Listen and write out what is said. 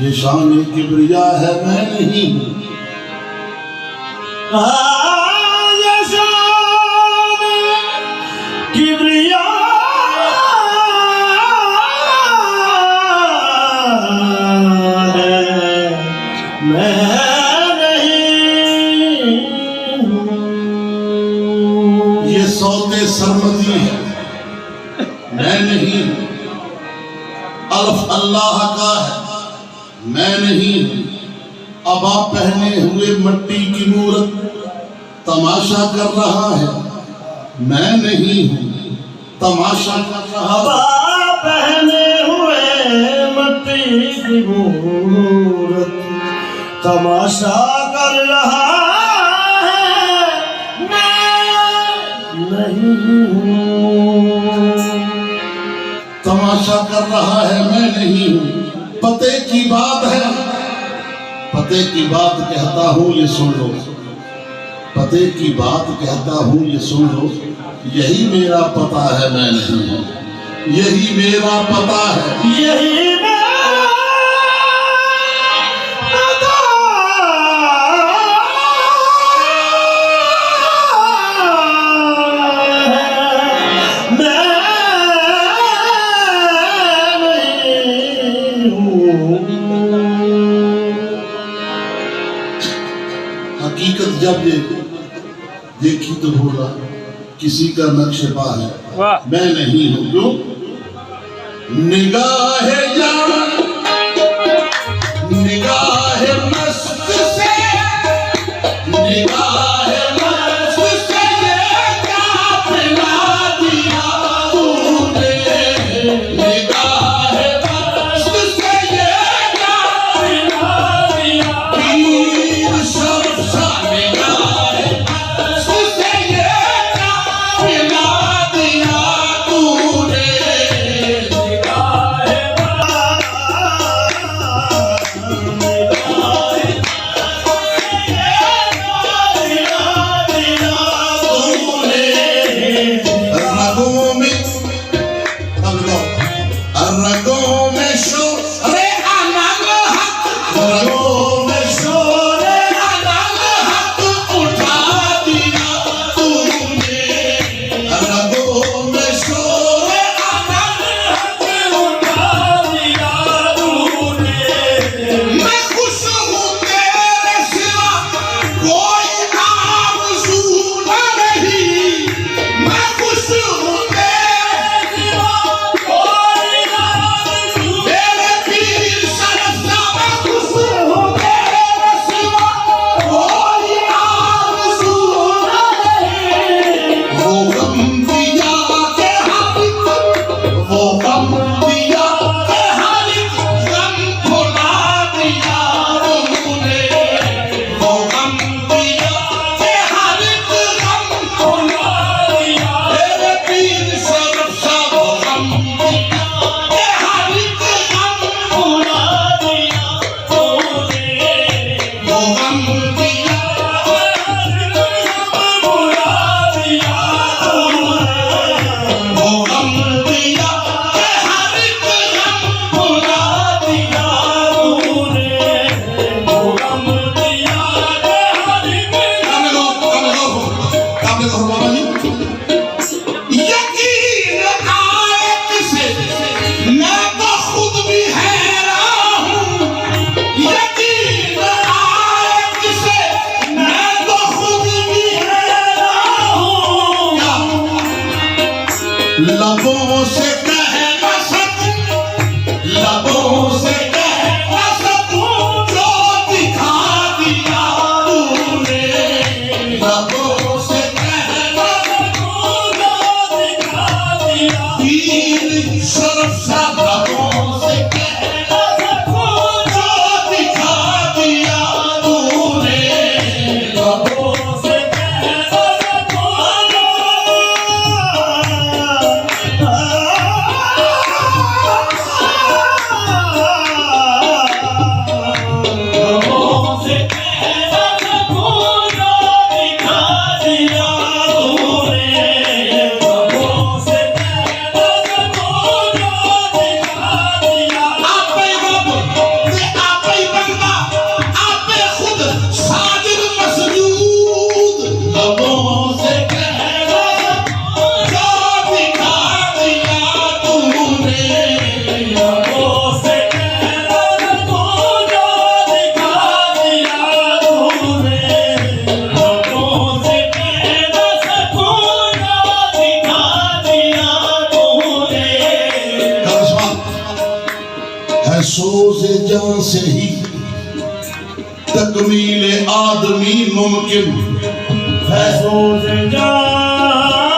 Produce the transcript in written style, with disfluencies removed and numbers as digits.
ये शान किबरिया है मैं नहीं। ये शान किबरिया है मैं नहीं हूँ। ये सौते सरमदी है मैं नहीं हूँ। अल्फ अल्लाह का है मैं नहीं हूँ। अब आप पहने हुए मट्टी की मूरत तमाशा कर रहा है मैं नहीं हूँ। तमाशा कर रहा अब पहने हुए मट्टी की मूरत तमाशा कर रहा है मैं नहीं हूँ। तमाशा कर रहा है मैं नहीं हूँ। पते की बात है, पते की बात कहता हूँ ये सुन लो। पते की बात कहता हूँ ये सुन लो। यही मेरा पता है मैं नहीं हूँ। यही मेरा पता है, यही मेरा पता है मैं नहीं हूँ। हकीकत जब ये देखी तो बोला किसी का नक्श पा है मैं नहीं हूँ। क्यों? निगाह जान निगाह मस्त से निगाह मस्त से ये क्या पिला दिया तूने। निगाह मस्त से ये क्या पिला दिया पीर सब सा। निगाह मस्त से ये क्या पिला दिया तूने। रगों में रगों में शोर अनल हक रगों में शोर अनल हक उठा दिया तूने। रगों में शोर अनल हक उठा दिया तूने। मैं खुश हूँ तेरे सिवा कोई आरज़ू नहीं। मैं खुश हूँ तेरे सिवा कोई आरज़ू। तेरे सोज जान से ही तकमील आदमी मुमकिन है। सोज जान